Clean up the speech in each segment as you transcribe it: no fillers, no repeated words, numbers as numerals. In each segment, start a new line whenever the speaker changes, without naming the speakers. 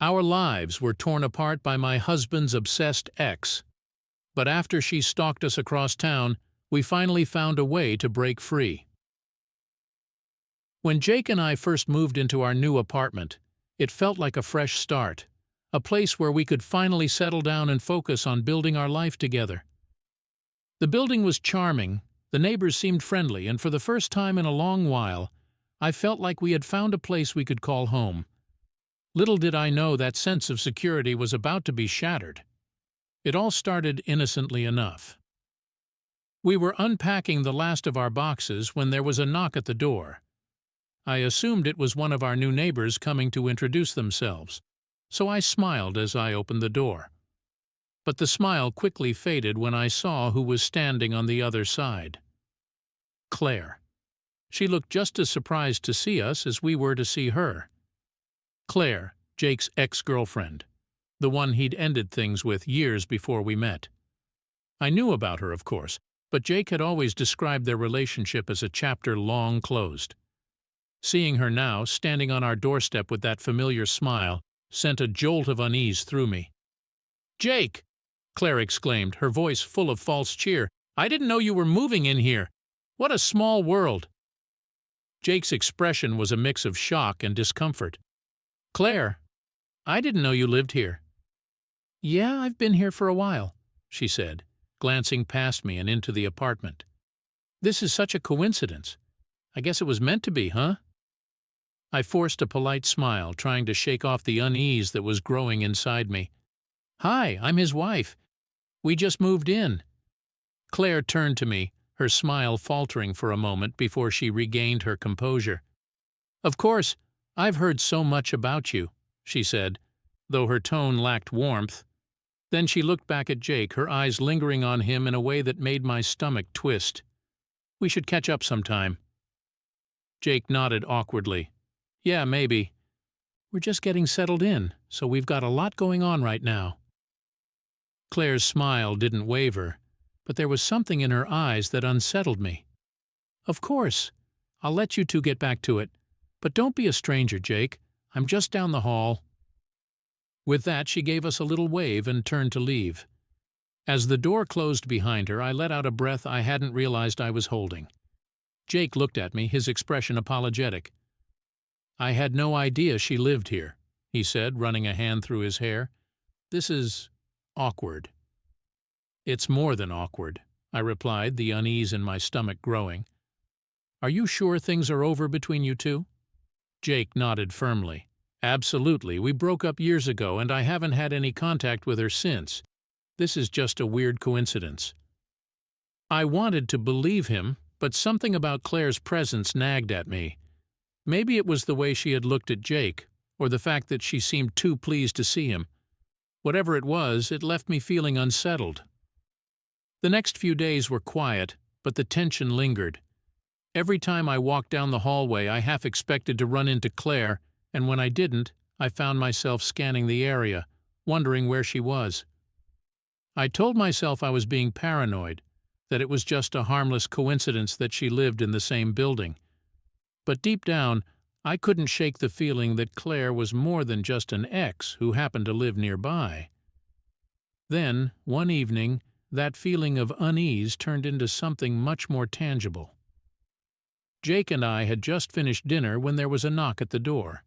Our lives were torn apart by my husband's obsessed ex, but after she stalked us across town, we finally found a way to break free. When Jake and I first moved into our new apartment, it felt like a fresh start, a place where we could finally settle down and focus on building our life together. The building was charming, the neighbors seemed friendly, and for the first time in a long while, I felt like we had found a place we could call home. Little did I know that sense of security was about to be shattered. It all started innocently enough. We were unpacking the last of our boxes when there was a knock at the door. I assumed it was one of our new neighbors coming to introduce themselves, so I smiled as I opened the door. But the smile quickly faded when I saw who was standing on the other side. Claire. She looked just as surprised to see us as we were to see her. Claire, Jake's ex-girlfriend, the one he'd ended things with years before we met. I knew about her, of course, but Jake had always described their relationship as a chapter long closed. Seeing her now, standing on our doorstep with that familiar smile, sent a jolt of unease through me. "Jake!" Claire exclaimed, her voice full of false cheer. "I didn't know you were moving in here. What a small world!" Jake's expression was a mix of shock and discomfort. "Claire, I didn't know you lived here." "Yeah, I've been here for a while," she said, glancing past me and into the apartment. "This is such a coincidence. I guess it was meant to be, huh?" I forced a polite smile, trying to shake off the unease that was growing inside me. "Hi, I'm his wife. We just moved in." Claire turned to me, her smile faltering for a moment before she regained her composure. "Of course, I've heard so much about you," she said, though her tone lacked warmth. Then she looked back at Jake, her eyes lingering on him in a way that made my stomach twist. "We should catch up sometime." Jake nodded awkwardly. "Yeah, maybe. We're just getting settled in, so we've got a lot going on right now." Claire's smile didn't waver, but there was something in her eyes that unsettled me. "Of course. I'll let you two get back to it. But don't be a stranger, Jake. I'm just down the hall." With that, she gave us a little wave and turned to leave. As the door closed behind her, I let out a breath I hadn't realized I was holding. Jake looked at me, his expression apologetic. "I had no idea she lived here," he said, running a hand through his hair. "This is awkward." "It's more than awkward," I replied, the unease in my stomach growing. "Are you sure things are over between you two?" Jake nodded firmly. "Absolutely. We broke up years ago, and I haven't had any contact with her since. This is just a weird coincidence." I wanted to believe him, but something about Claire's presence nagged at me. Maybe it was the way she had looked at Jake, or the fact that she seemed too pleased to see him. Whatever it was, it left me feeling unsettled. The next few days were quiet, but the tension lingered. Every time I walked down the hallway, I half expected to run into Claire, and when I didn't, I found myself scanning the area, wondering where she was. I told myself I was being paranoid, that it was just a harmless coincidence that she lived in the same building. But deep down, I couldn't shake the feeling that Claire was more than just an ex who happened to live nearby. Then, one evening, that feeling of unease turned into something much more tangible. Jake and I had just finished dinner when there was a knock at the door.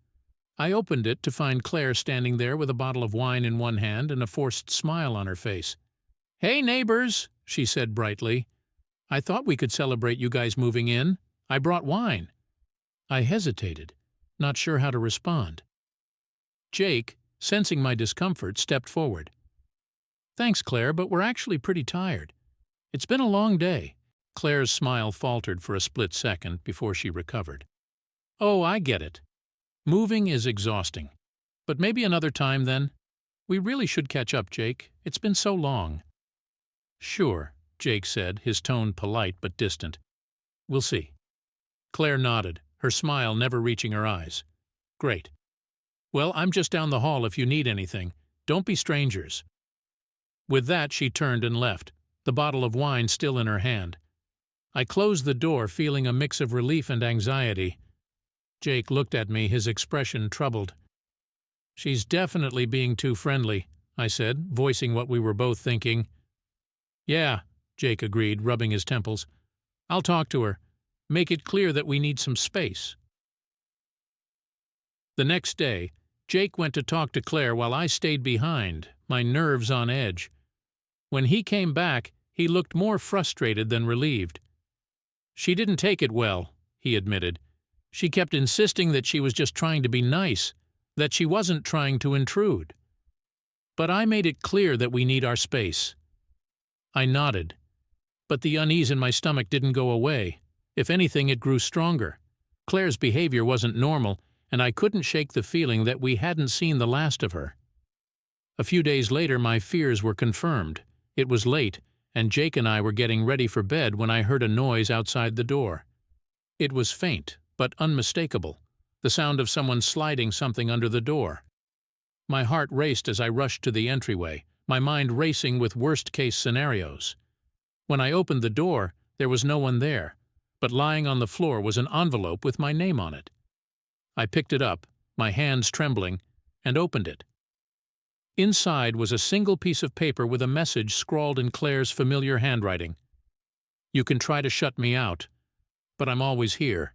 I opened it to find Claire standing there with a bottle of wine in one hand and a forced smile on her face. "Hey, neighbors," she said brightly. "I thought we could celebrate you guys moving in. I brought wine." I hesitated, not sure how to respond. Jake, sensing my discomfort, stepped forward. "Thanks, Claire, but we're actually pretty tired. It's been a long day." Claire's smile faltered for a split second before she recovered. "Oh, I get it. Moving is exhausting. But maybe another time, then? We really should catch up, Jake. It's been so long." "Sure," Jake said, his tone polite but distant. "We'll see." Claire nodded, her smile never reaching her eyes. "Great. Well, I'm just down the hall if you need anything. Don't be strangers." With that, she turned and left, the bottle of wine still in her hand. I closed the door, feeling a mix of relief and anxiety. Jake looked at me, his expression troubled. She's definitely being too friendly, I said, voicing what we were both thinking. Yeah, Jake agreed, rubbing his temples. I'll talk to her. Make it clear that we need some space. The next day, Jake went to talk to Claire while I stayed behind, my nerves on edge. When he came back, he looked more frustrated than relieved. She didn't take it well, he admitted. She kept insisting that she was just trying to be nice, that she wasn't trying to intrude. But I made it clear that we need our space. I nodded, but the unease in my stomach didn't go away. If anything, it grew stronger. Claire's behavior wasn't normal, and I couldn't shake the feeling that we hadn't seen the last of her. A few days later, my fears were confirmed. It was late, and Jake and I were getting ready for bed when I heard a noise outside the door. It was faint, but unmistakable, the sound of someone sliding something under the door. My heart raced as I rushed to the entryway, my mind racing with worst-case scenarios. When I opened the door, there was no one there, but lying on the floor was an envelope with my name on it. I picked it up, my hands trembling, and opened it. Inside was a single piece of paper with a message scrawled in Claire's familiar handwriting. You can try to shut me out, but I'm always here.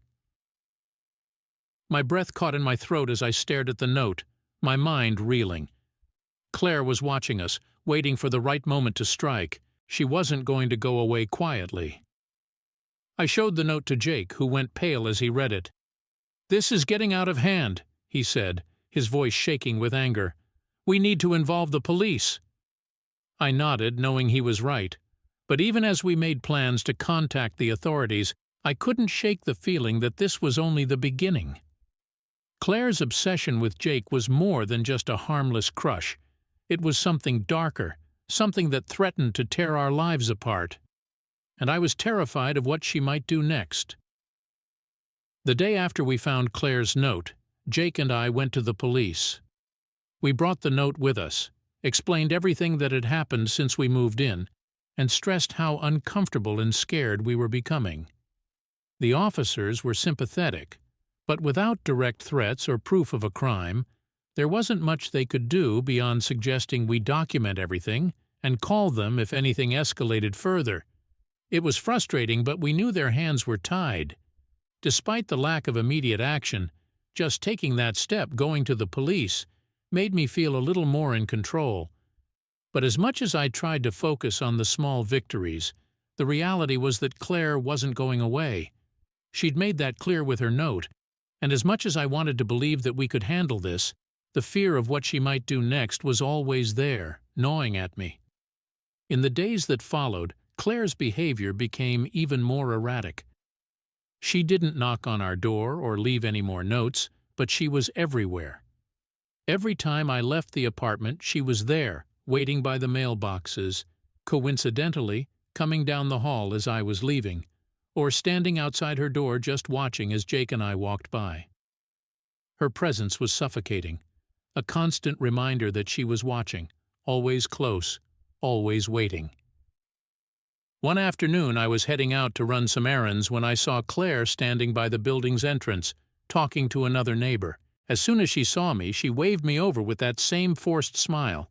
My breath caught in my throat as I stared at the note, my mind reeling. Claire was watching us, waiting for the right moment to strike. She wasn't going to go away quietly. I showed the note to Jake, who went pale as he read it. "This is getting out of hand," he said, his voice shaking with anger. "We need to involve the police." I nodded, knowing he was right. But even as we made plans to contact the authorities, I couldn't shake the feeling that this was only the beginning. Claire's obsession with Jake was more than just a harmless crush. It was something darker, something that threatened to tear our lives apart. And I was terrified of what she might do next. The day after we found Claire's note, Jake and I went to the police. We brought the note with us, explained everything that had happened since we moved in, and stressed how uncomfortable and scared we were becoming. The officers were sympathetic, but without direct threats or proof of a crime, there wasn't much they could do beyond suggesting we document everything and call them if anything escalated further. It was frustrating, but we knew their hands were tied. Despite the lack of immediate action, just taking that step, going to the police, made me feel a little more in control. But as much as I tried to focus on the small victories, the reality was that Claire wasn't going away. She'd made that clear with her note, and as much as I wanted to believe that we could handle this, the fear of what she might do next was always there, gnawing at me. In the days that followed, Claire's behavior became even more erratic. She didn't knock on our door or leave any more notes, but she was everywhere. Every time I left the apartment, she was there, waiting by the mailboxes, coincidentally coming down the hall as I was leaving, or standing outside her door just watching as Jake and I walked by. Her presence was suffocating, a constant reminder that she was watching, always close, always waiting. One afternoon I was heading out to run some errands when I saw Claire standing by the building's entrance, talking to another neighbor. As soon as she saw me, she waved me over with that same forced smile.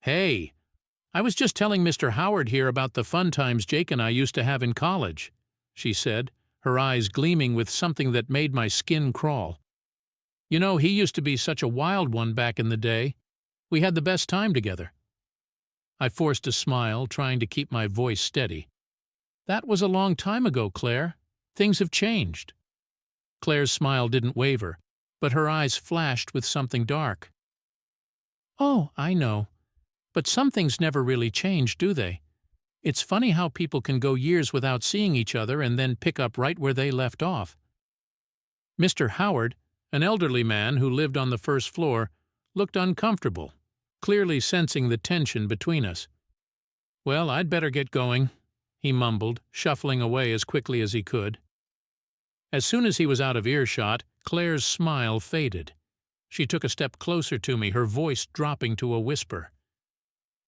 "Hey, I was just telling Mr. Howard here about the fun times Jake and I used to have in college," she said, her eyes gleaming with something that made my skin crawl. "You know, he used to be such a wild one back in the day. We had the best time together." I forced a smile, trying to keep my voice steady. "That was a long time ago, Claire. Things have changed." Claire's smile didn't waver, but her eyes flashed with something dark. "Oh, I know. But some things never really change, do they? It's funny how people can go years without seeing each other and then pick up right where they left off." Mr. Howard, an elderly man who lived on the first floor, looked uncomfortable, clearly sensing the tension between us. "Well, I'd better get going," he mumbled, shuffling away as quickly as he could. As soon as he was out of earshot, Claire's smile faded. She took a step closer to me, her voice dropping to a whisper.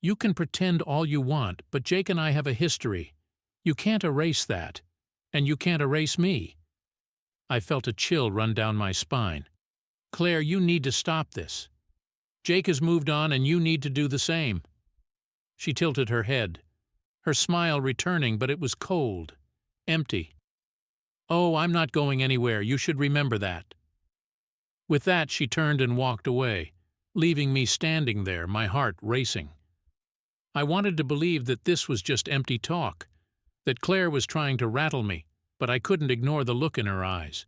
"You can pretend all you want, but Jake and I have a history. You can't erase that. And you can't erase me." I felt a chill run down my spine. "Claire, you need to stop this. Jake has moved on and you need to do the same." She tilted her head, her smile returning, but it was cold, empty. "Oh, I'm not going anywhere. You should remember that." With that, she turned and walked away, leaving me standing there, my heart racing. I wanted to believe that this was just empty talk, that Claire was trying to rattle me, but I couldn't ignore the look in her eyes.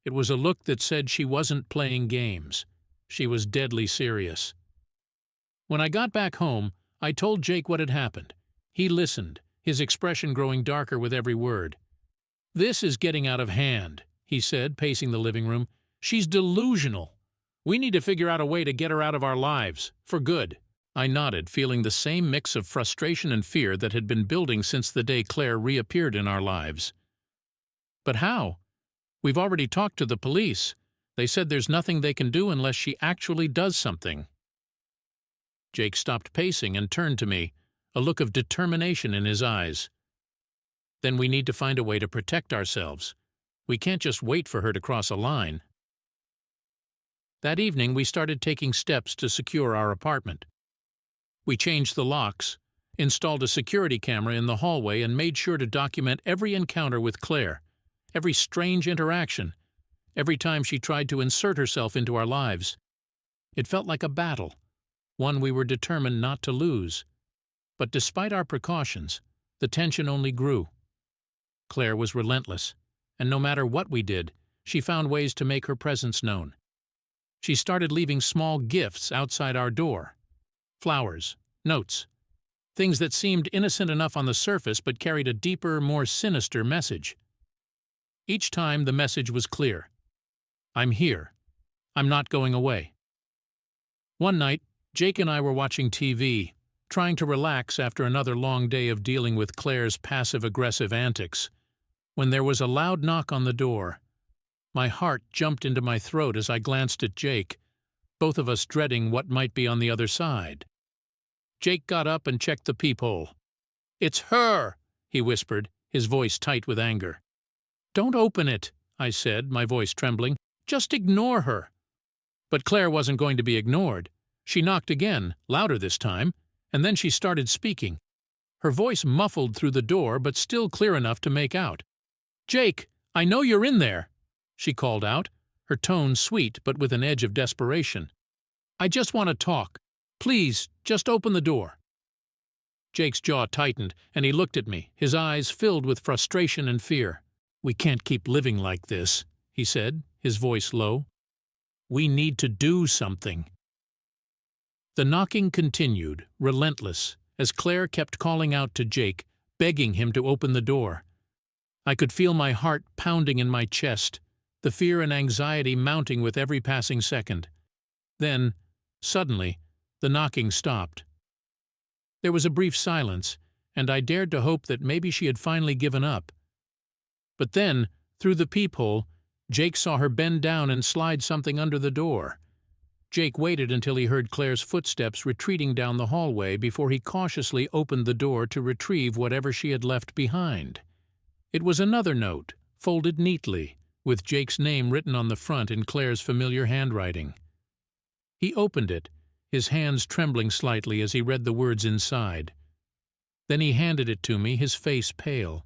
It was a look that said she wasn't playing games. She was deadly serious. When I got back home, I told Jake what had happened. He listened, his expression growing darker with every word. "This is getting out of hand," he said, pacing the living room. "She's delusional. We need to figure out a way to get her out of our lives, for good." I nodded, feeling the same mix of frustration and fear that had been building since the day Claire reappeared in our lives. "But how? We've already talked to the police. They said there's nothing they can do unless she actually does something." Jake stopped pacing and turned to me, a look of determination in his eyes. "Then we need to find a way to protect ourselves. We can't just wait for her to cross a line." That evening, we started taking steps to secure our apartment. We changed the locks, installed a security camera in the hallway, and made sure to document every encounter with Claire, every strange interaction, every time she tried to insert herself into our lives. It felt like a battle, one we were determined not to lose. But despite our precautions, the tension only grew. Claire was relentless, and no matter what we did, she found ways to make her presence known. She started leaving small gifts outside our door. Flowers, notes, things that seemed innocent enough on the surface but carried a deeper, more sinister message. Each time the message was clear. I'm here. I'm not going away. One night, Jake and I were watching TV, trying to relax after another long day of dealing with Claire's passive-aggressive antics, when there was a loud knock on the door. My heart jumped into my throat as I glanced at Jake, both of us dreading what might be on the other side. Jake got up and checked the peephole. "It's her!" he whispered, his voice tight with anger. "Don't open it," I said, my voice trembling. "Just ignore her." But Claire wasn't going to be ignored. She knocked again, louder this time, and then she started speaking. Her voice muffled through the door, but still clear enough to make out. "Jake, I know you're in there," she called out, her tone sweet but with an edge of desperation. "I just want to talk. Please, just open the door." Jake's jaw tightened, and he looked at me, his eyes filled with frustration and fear. "We can't keep living like this," he said, his voice low. "We need to do something." The knocking continued, relentless, as Claire kept calling out to Jake, begging him to open the door. I could feel my heart pounding in my chest, the fear and anxiety mounting with every passing second. Then, suddenly, the knocking stopped. There was a brief silence, and I dared to hope that maybe she had finally given up. But then, through the peephole, Jake saw her bend down and slide something under the door. Jake waited until he heard Claire's footsteps retreating down the hallway before he cautiously opened the door to retrieve whatever she had left behind. It was another note, folded neatly, with Jake's name written on the front in Claire's familiar handwriting. He opened it, his hands trembling slightly as he read the words inside. Then he handed it to me, his face pale.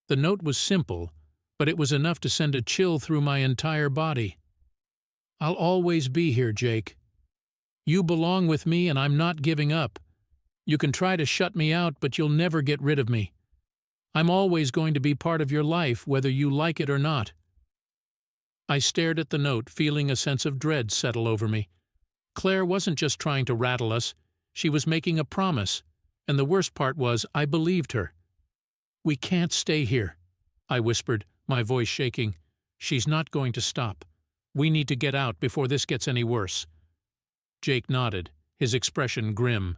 The note was simple, but it was enough to send a chill through my entire body. "I'll always be here, Jake. You belong with me and I'm not giving up. You can try to shut me out, but you'll never get rid of me. I'm always going to be part of your life, whether you like it or not." I stared at the note, feeling a sense of dread settle over me. Claire wasn't just trying to rattle us, she was making a promise, and the worst part was I believed her. "We can't stay here," I whispered, my voice shaking. "She's not going to stop. We need to get out before this gets any worse." Jake nodded, his expression grim.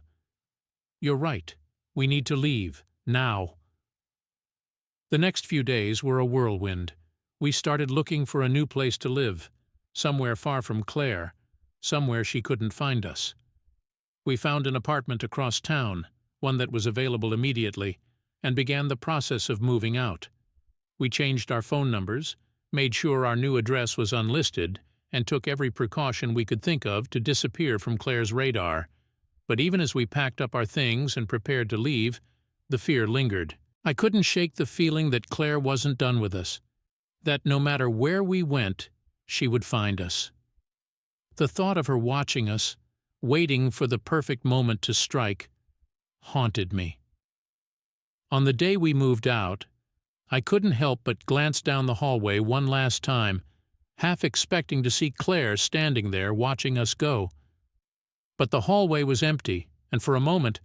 "You're right. We need to leave, now." The next few days were a whirlwind. We started looking for a new place to live, somewhere far from Claire, somewhere she couldn't find us. We found an apartment across town, one that was available immediately, and began the process of moving out. We changed our phone numbers, made sure our new address was unlisted, and took every precaution we could think of to disappear from Claire's radar. But even as we packed up our things and prepared to leave, the fear lingered. I couldn't shake the feeling that Claire wasn't done with us, that no matter where we went, she would find us. The thought of her watching us, waiting for the perfect moment to strike, haunted me. On the day we moved out, I couldn't help but glance down the hallway one last time, half expecting to see Claire standing there watching us go. But the hallway was empty, and for a moment,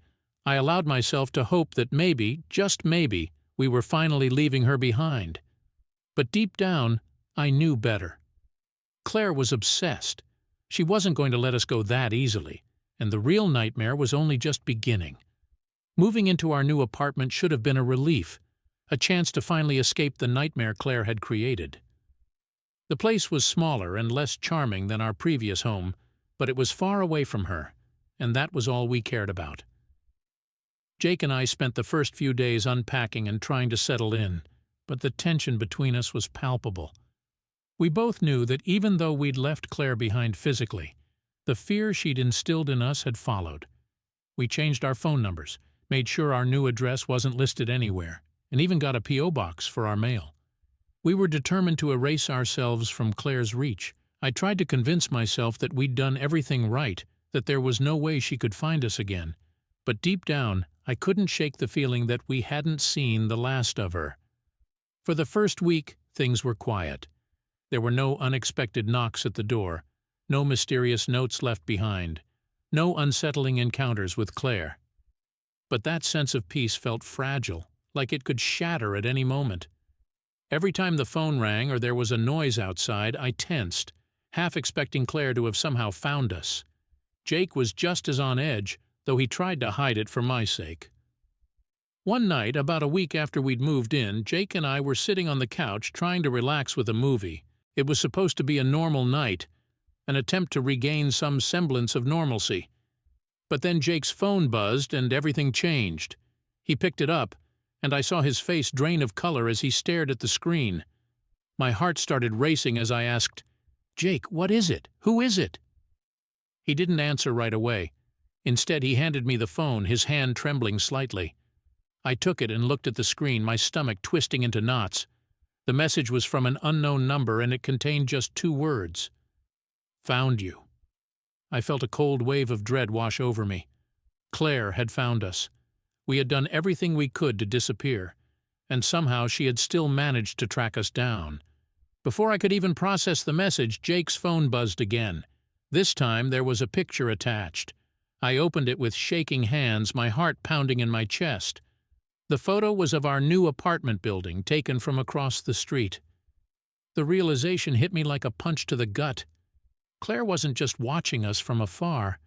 I allowed myself to hope that maybe, just maybe, we were finally leaving her behind. But deep down, I knew better. Claire was obsessed. She wasn't going to let us go that easily, and the real nightmare was only just beginning. Moving into our new apartment should have been a relief, a chance to finally escape the nightmare Claire had created. The place was smaller and less charming than our previous home, but it was far away from her, and that was all we cared about. Jake and I spent the first few days unpacking and trying to settle in, but the tension between us was palpable. We both knew that even though we'd left Claire behind physically, the fear she'd instilled in us had followed. We changed our phone numbers, made sure our new address wasn't listed anywhere, and even got a P.O. box for our mail. We were determined to erase ourselves from Claire's reach. I tried to convince myself that we'd done everything right, that there was no way she could find us again. But deep down, I couldn't shake the feeling that we hadn't seen the last of her. For the first week, things were quiet. There were no unexpected knocks at the door, no mysterious notes left behind, no unsettling encounters with Claire. But that sense of peace felt fragile, like it could shatter at any moment. Every time the phone rang or there was a noise outside, I tensed, half expecting Claire to have somehow found us. Jake was just as on edge, though he tried to hide it for my sake. One night, about a week after we'd moved in, Jake and I were sitting on the couch trying to relax with a movie. It was supposed to be a normal night, an attempt to regain some semblance of normalcy. But then Jake's phone buzzed and everything changed. He picked it up, and I saw his face drain of color as he stared at the screen. My heart started racing as I asked, "Jake, what is it? Who is it?" He didn't answer right away. Instead, he handed me the phone, his hand trembling slightly. I took it and looked at the screen, my stomach twisting into knots. The message was from an unknown number, and it contained just 2 words. "Found you." I felt a cold wave of dread wash over me. Claire had found us. We had done everything we could to disappear, and somehow she had still managed to track us down. Before I could even process the message, Jake's phone buzzed again. This time there was a picture attached. I opened it with shaking hands, my heart pounding in my chest. The photo was of our new apartment building, taken from across the street. The realization hit me like a punch to the gut. Claire wasn't just watching us from afar.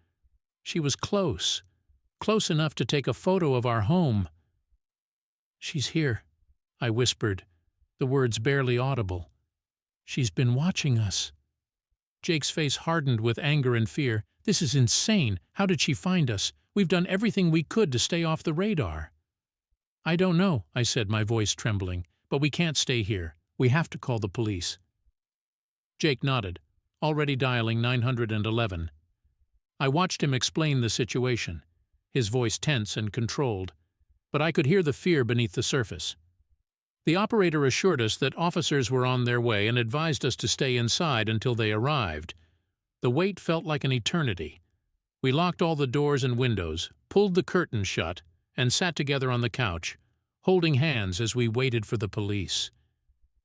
She was close, close enough to take a photo of our home. "She's here," I whispered, the words barely audible. "She's been watching us." Jake's face hardened with anger and fear. "This is insane. How did she find us? We've done everything we could to stay off the radar." "I don't know," I said, my voice trembling, "but we can't stay here. We have to call the police." Jake nodded, already dialing 911. I watched him explain the situation, his voice tense and controlled, but I could hear the fear beneath the surface. The operator assured us that officers were on their way and advised us to stay inside until they arrived. The wait felt like an eternity. We locked all the doors and windows, pulled the curtains shut, and sat together on the couch, holding hands as we waited for the police.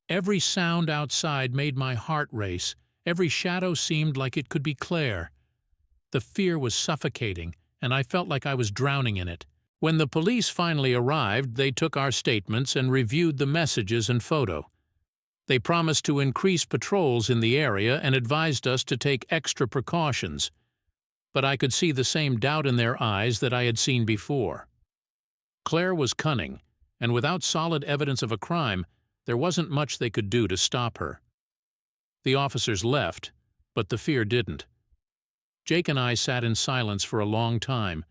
Every sound outside made my heart race. Every shadow seemed like it could be Claire. The fear was suffocating, and I felt like I was drowning in it. When the police finally arrived, they took our statements and reviewed the messages and photo. They promised to increase patrols in the area and advised us to take extra precautions. But I could see the same doubt in their eyes that I had seen before. Claire was cunning, and without solid evidence of a crime, there wasn't much they could do to stop her. The officers left, but the fear didn't. Jake and I sat in silence for a long time,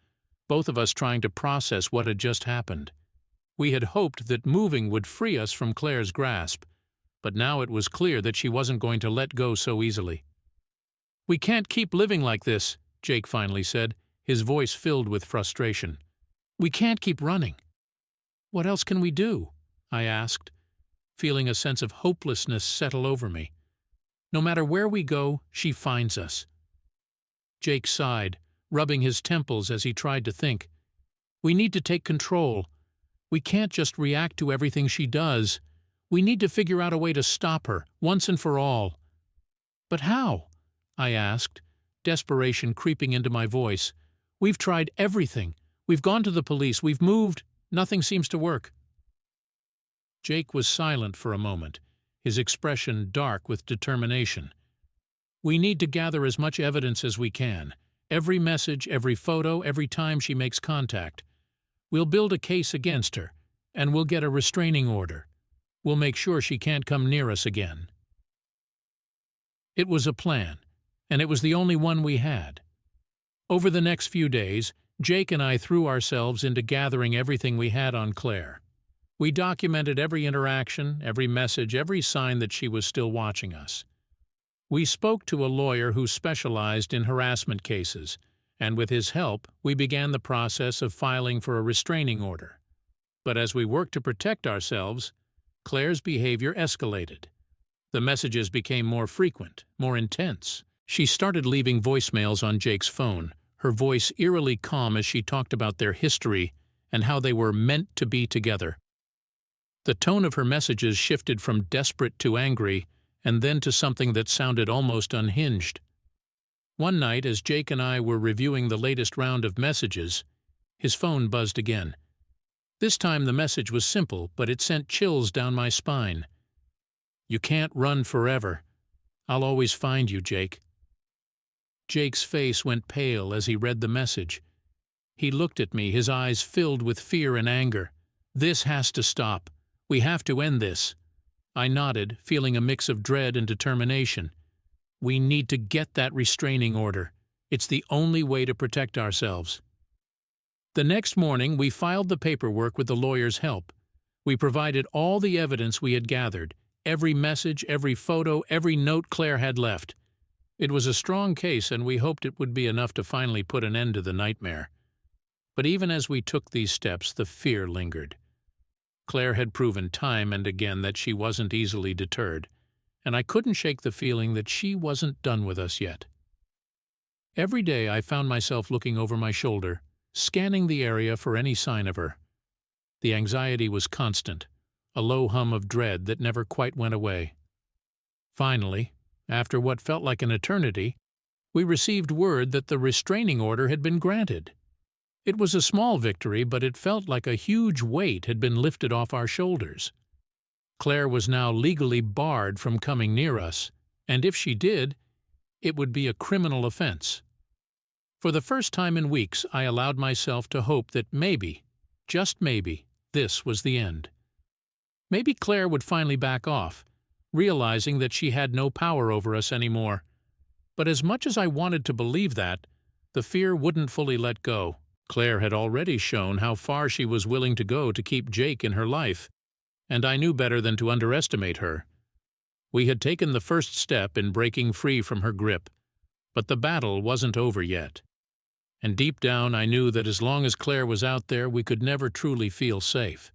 both of us trying to process what had just happened. We had hoped that moving would free us from Claire's grasp, but now it was clear that she wasn't going to let go so easily. "We can't keep living like this," Jake finally said, his voice filled with frustration. "We can't keep running." "What else can we do?" I asked, feeling a sense of hopelessness settle over me. "No matter where we go, she finds us." Jake sighed, rubbing his temples as he tried to think. "We need to take control. We can't just react to everything she does. We need to figure out a way to stop her, once and for all." "But how?" I asked, desperation creeping into my voice. "We've tried everything. We've gone to the police. We've moved. Nothing seems to work." Jake was silent for a moment, his expression dark with determination. "We need to gather as much evidence as we can. Every message, every photo, every time she makes contact. We'll build a case against her, and we'll get a restraining order. We'll make sure she can't come near us again." It was a plan, and it was the only one we had. Over the next few days, Jake and I threw ourselves into gathering everything we had on Claire. We documented every interaction, every message, every sign that she was still watching us. We spoke to a lawyer who specialized in harassment cases, and with his help, we began the process of filing for a restraining order. But as we worked to protect ourselves, Claire's behavior escalated. The messages became more frequent, more intense. She started leaving voicemails on Jake's phone, her voice eerily calm as she talked about their history and how they were meant to be together. The tone of her messages shifted from desperate to angry, and then to something that sounded almost unhinged. One night, as Jake and I were reviewing the latest round of messages, his phone buzzed again. This time the message was simple, but it sent chills down my spine. "You can't run forever. I'll always find you, Jake." Jake's face went pale as he read the message. He looked at me, his eyes filled with fear and anger. "This has to stop. We have to end this." I nodded, feeling a mix of dread and determination. "We need to get that restraining order. It's the only way to protect ourselves." The next morning, we filed the paperwork with the lawyer's help. We provided all the evidence we had gathered, every message, every photo, every note Claire had left. It was a strong case, and we hoped it would be enough to finally put an end to the nightmare. But even as we took these steps, the fear lingered. Claire had proven time and again that she wasn't easily deterred, and I couldn't shake the feeling that she wasn't done with us yet. Every day I found myself looking over my shoulder, scanning the area for any sign of her. The anxiety was constant, a low hum of dread that never quite went away. Finally, after what felt like an eternity, we received word that the restraining order had been granted. It was a small victory, but it felt like a huge weight had been lifted off our shoulders. Claire was now legally barred from coming near us, and if she did, it would be a criminal offense. For the first time in weeks, I allowed myself to hope that maybe, just maybe, this was the end. Maybe Claire would finally back off, realizing that she had no power over us anymore. But as much as I wanted to believe that, the fear wouldn't fully let go. Claire had already shown how far she was willing to go to keep Jake in her life, and I knew better than to underestimate her. We had taken the first step in breaking free from her grip, but the battle wasn't over yet. And deep down I knew that as long as Claire was out there, we could never truly feel safe.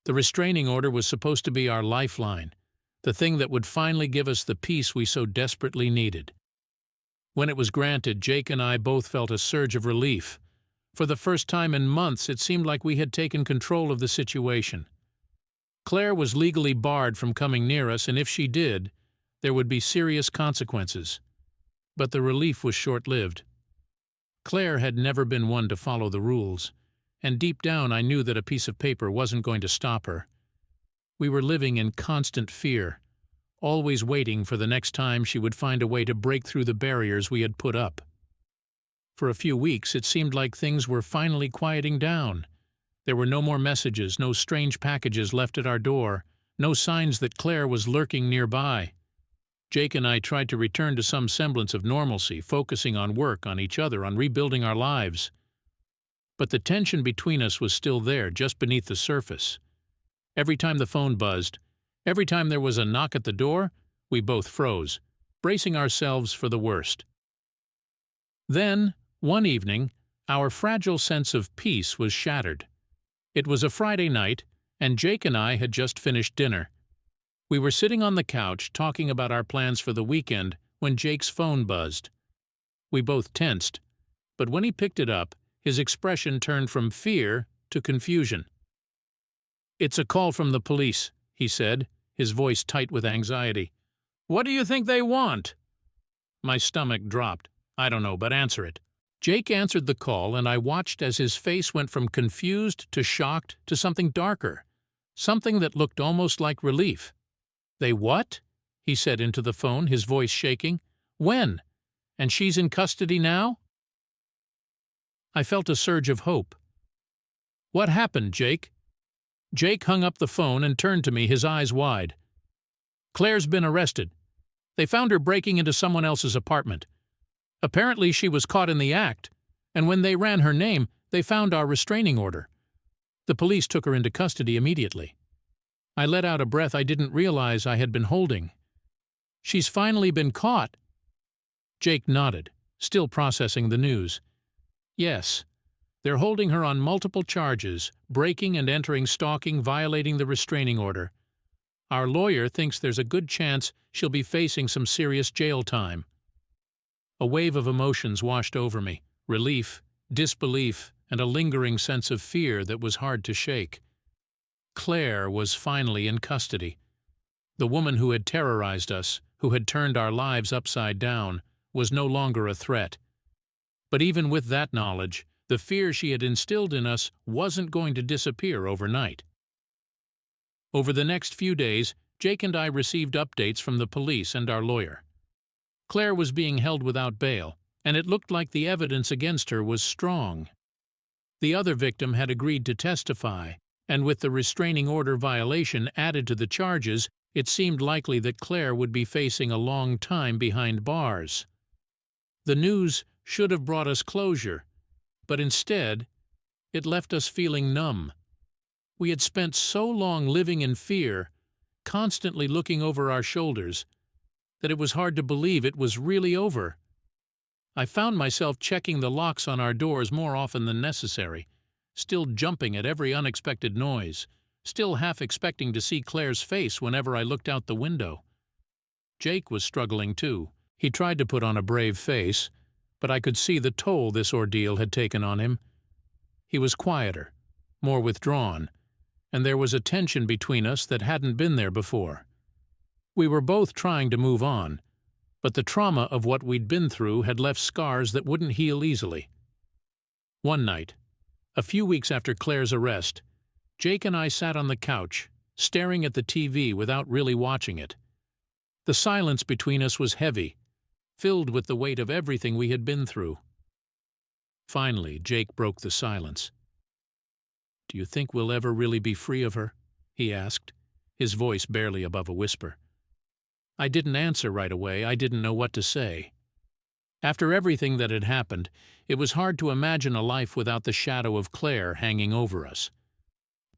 The restraining order was supposed to be our lifeline, the thing that would finally give us the peace we so desperately needed. When it was granted, Jake and I both felt a surge of relief. For the first time in months, it seemed like we had taken control of the situation. Claire was legally barred from coming near us, and if she did, there would be serious consequences. But the relief was short-lived. Claire had never been one to follow the rules, and deep down I knew that a piece of paper wasn't going to stop her. We were living in constant fear, always waiting for the next time she would find a way to break through the barriers we had put up. For a few weeks, it seemed like things were finally quieting down. There were no more messages, no strange packages left at our door, no signs that Claire was lurking nearby. Jake and I tried to return to some semblance of normalcy, focusing on work, on each other, on rebuilding our lives. But the tension between us was still there, just beneath the surface. Every time the phone buzzed, every time there was a knock at the door, we both froze, bracing ourselves for the worst. Then, one evening, our fragile sense of peace was shattered. It was a Friday night, and Jake and I had just finished dinner. We were sitting on the couch talking about our plans for the weekend when Jake's phone buzzed. We both tensed, but when he picked it up, his expression turned from fear to confusion. "It's a call from the police," he said, his voice tight with anxiety. "What do you think they want?" My stomach dropped. "I don't know, but answer it." Jake answered the call, and I watched as his face went from confused to shocked to something darker, something that looked almost like relief. "They what?" he said into the phone, his voice shaking. "When? And she's in custody now?" I felt a surge of hope. "What happened, Jake?" Jake hung up the phone and turned to me, his eyes wide. "Claire's been arrested. They found her breaking into someone else's apartment. Apparently she was caught in the act, and when they ran her name, they found our restraining order. The police took her into custody immediately." I let out a breath I didn't realize I had been holding. "She's finally been caught." Jake nodded, still processing the news. "Yes. They're holding her on multiple charges, breaking and entering, stalking, violating the restraining order. Our lawyer thinks there's a good chance she'll be facing some serious jail time." A wave of emotions washed over me, relief, disbelief, and a lingering sense of fear that was hard to shake. Claire was finally in custody. The woman who had terrorized us, who had turned our lives upside down, was no longer a threat. But even with that knowledge, the fear she had instilled in us wasn't going to disappear overnight. Over the next few days, Jake and I received updates from the police and our lawyer. Claire was being held without bail, and it looked like the evidence against her was strong. The other victim had agreed to testify, and with the restraining order violation added to the charges, it seemed likely that Claire would be facing a long time behind bars. The news should have brought us closure, but instead, it left us feeling numb. We had spent so long living in fear, constantly looking over our shoulders, that it was hard to believe it was really over. I found myself checking the locks on our doors more often than necessary, still jumping at every unexpected noise, still half expecting to see Claire's face whenever I looked out the window. Jake was struggling too. He tried to put on a brave face, but I could see the toll this ordeal had taken on him. He was quieter, more withdrawn, and there was a tension between us that hadn't been there before. We were both trying to move on, but the trauma of what we'd been through had left scars that wouldn't heal easily. One night, a few weeks after Claire's arrest, Jake and I sat on the couch, staring at the TV without really watching it. The silence between us was heavy, filled with the weight of everything we had been through. Finally, Jake broke the silence. "Do you think we'll ever really be free of her?" he asked, his voice barely above a whisper. I didn't answer right away. I didn't know what to say. After everything that had happened, it was hard to imagine a life without the shadow of Claire hanging over us.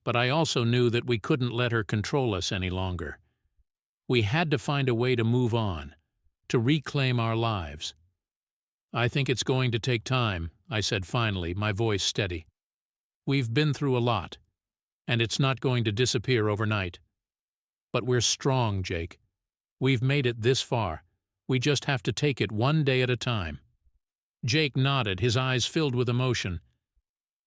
But I also knew that we couldn't let her control us any longer. We had to find a way to move on, to reclaim our lives. "I think it's going to take time," I said finally, my voice steady. "We've been through a lot, and it's not going to disappear overnight. But we're strong, Jake. We've made it this far. We just have to take it one day at a time." Jake nodded, his eyes filled with emotion.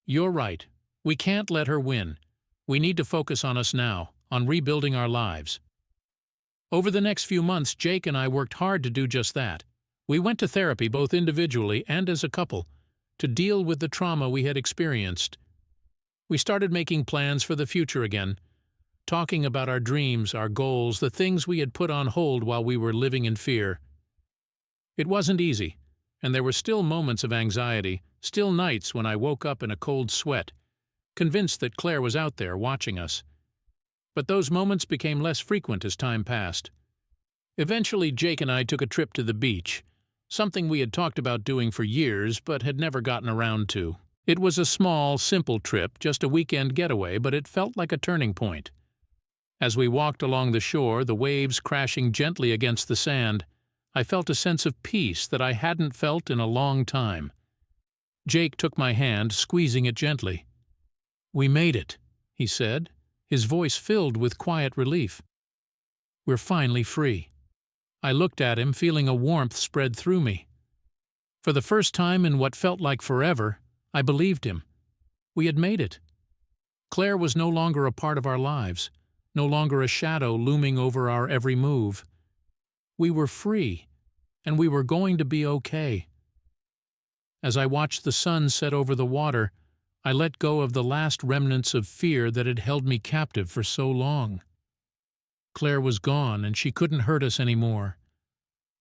"You're right. We can't let her win. We need to focus on us now, on rebuilding our lives." Over the next few months, Jake and I worked hard to do just that. We went to therapy both individually and as a couple, to deal with the trauma we had experienced. We started making plans for the future again, talking about our dreams, our goals, the things we had put on hold while we were living in fear. It wasn't easy, and there were still moments of anxiety, still nights when I woke up in a cold sweat, convinced that Claire was out there watching us. But those moments became less frequent as time passed. Eventually, Jake and I took a trip to the beach, something we had talked about doing for years but had never gotten around to. It was a small, simple trip, just a weekend getaway, but it felt like a turning point. As we walked along the shore, the waves crashing gently against the sand, I felt a sense of peace that I hadn't felt in a long time. Jake took my hand, squeezing it gently. "We made it," he said, his voice filled with quiet relief. "We're finally free." I looked at him, feeling a warmth spread through me. For the first time in what felt like forever, I believed him. We had made it. Claire was no longer a part of our lives, no longer a shadow looming over our every move. We were free, and we were going to be okay. As I watched the sun set over the water, I let go of the last remnants of fear that had held me captive for so long. Claire was gone, and she couldn't hurt us anymore.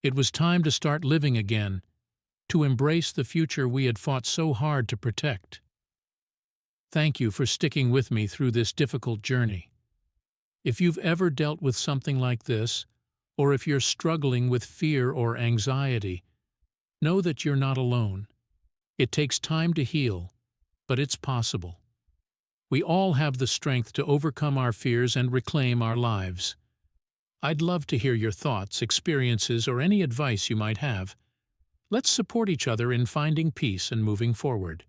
It was time to start living again, to embrace the future we had fought so hard to protect. Thank you for sticking with me through this difficult journey. If you've ever dealt with something like this, or if you're struggling with fear or anxiety, know that you're not alone. It takes time to heal, but it's possible. We all have the strength to overcome our fears and reclaim our lives. I'd love to hear your thoughts, experiences, or any advice you might have. Let's support each other in finding peace and moving forward.